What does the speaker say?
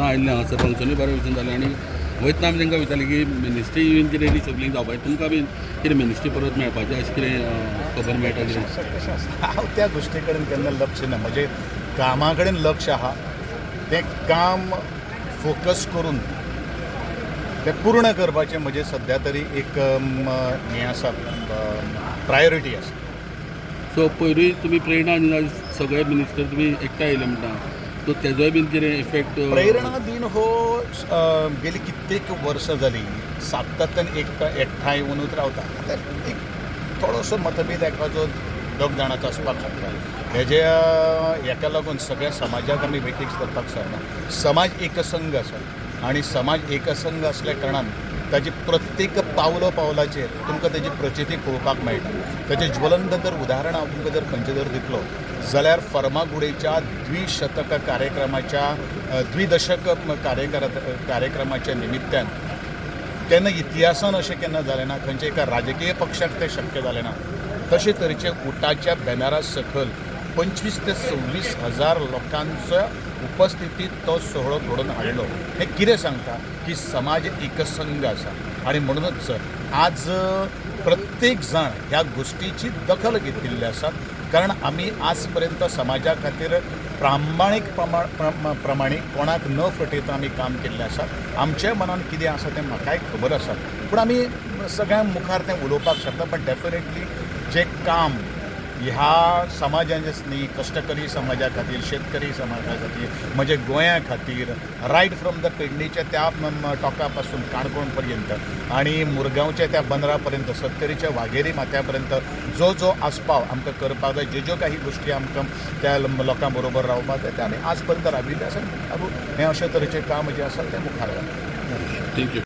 जेन्ना आयिल्ले हांगासर फंक्शनूय बरें भशेन जालें आनी वयतना आमी तांकां विचारलें की मिनिस्ट्री कितें रेडी सगळीं जावपाची तुमकां बी कितें मिनिस्ट्री परत मेळपाचें अशें कितें खबर मेळटा कितें हांव त्या गोश्टी कडेन केन्ना लक्ष ना म्हणजे कामा कडेन लक्ष आहा तें काम फोकस करून तें पूर्ण करपाचें म्हजें सद्या तरी एक हें आसा प्रायोरिटी आसा. सो पयलीं तुमी प्रेरणा आनी सगळे मिनिस्टर तुमी एकठांय येयले म्हणटा सो तेजोय बीन कितें इफेक्ट प्रेरणा दिन हो गेली कित्येक वर्सां जालीं सातत्यान एकठांय येवनूच रावता. आतां एक थोडोसो मतभेद एकाचो दोग जाणांचो आसपाक शकता हेका लागून सगळ्या समाजाक आमी वेगळीच धरपाक जायना. समाज एकसंघ आसा आनी समाज एकसंघ असल्या कारणान ताची प्रत्येक पावलाचेर तुमकां तेजी प्रचिती पळोवपाक मेळटा. ताचें ज्वलंत जर उदाहरण हांव तुमकां जर खंयचें जर दितलो जाल्यार फर्मागुडेच्या द्विशतक द्विदशक कार्यक्रमाच्या निमित्यान केन्ना इतिहासान अशें केन्ना जालें ना. खंयच्या एका राजकीय पक्षाक तें शक्य जालें ना. तशे तरेचे उटाच्या बॅनरा सकल 25 ते 26 हजार लोकांच्या उपस्थितीत तो सोहळो घडोवन हाडलो. हें कितें सांगता की समाज एकसंघ आसा आनी म्हणूनच आज प्रत्येक जाण ह्या गोश्टीची दखल घेतिल्ली आसा. कारण आमी आज पर्यंत समाजा खातीर प्रामाणीक प्रमाणे कोणाक न फटयता आमी काम केल्लें आसा. आमच्या मनान कितें आसा तें म्हाकाय खबर आसा पूण आमी सगळ्यां मुखार तें उलोवपाक शकता. पण डेफिनेटली जें काम ह्या समाजाचेंच न्ही कश्टकरी समाजा खातीर शेतकरी समाजा खातीर म्हणजे गोंया खातीर रायट फ्रॉम द पेडणेच्या त्या टोका पासून काणकोण पर्यंत आणि मुरगांवच्या त्या बंदरा पर्यंत सत्तरीच्या वाघेरी माथ्या पर्यंत जो आस्पाव आमकां करपाक जाय ज्यो काही गोश्टी आमकां त्या लोकां बरोबर रावपाक जाय ते आमी आज पर्यंत राबिल्ले आसा. हें अशे तरेचें काम जें आसा तें मुखार वता. थँक्यू.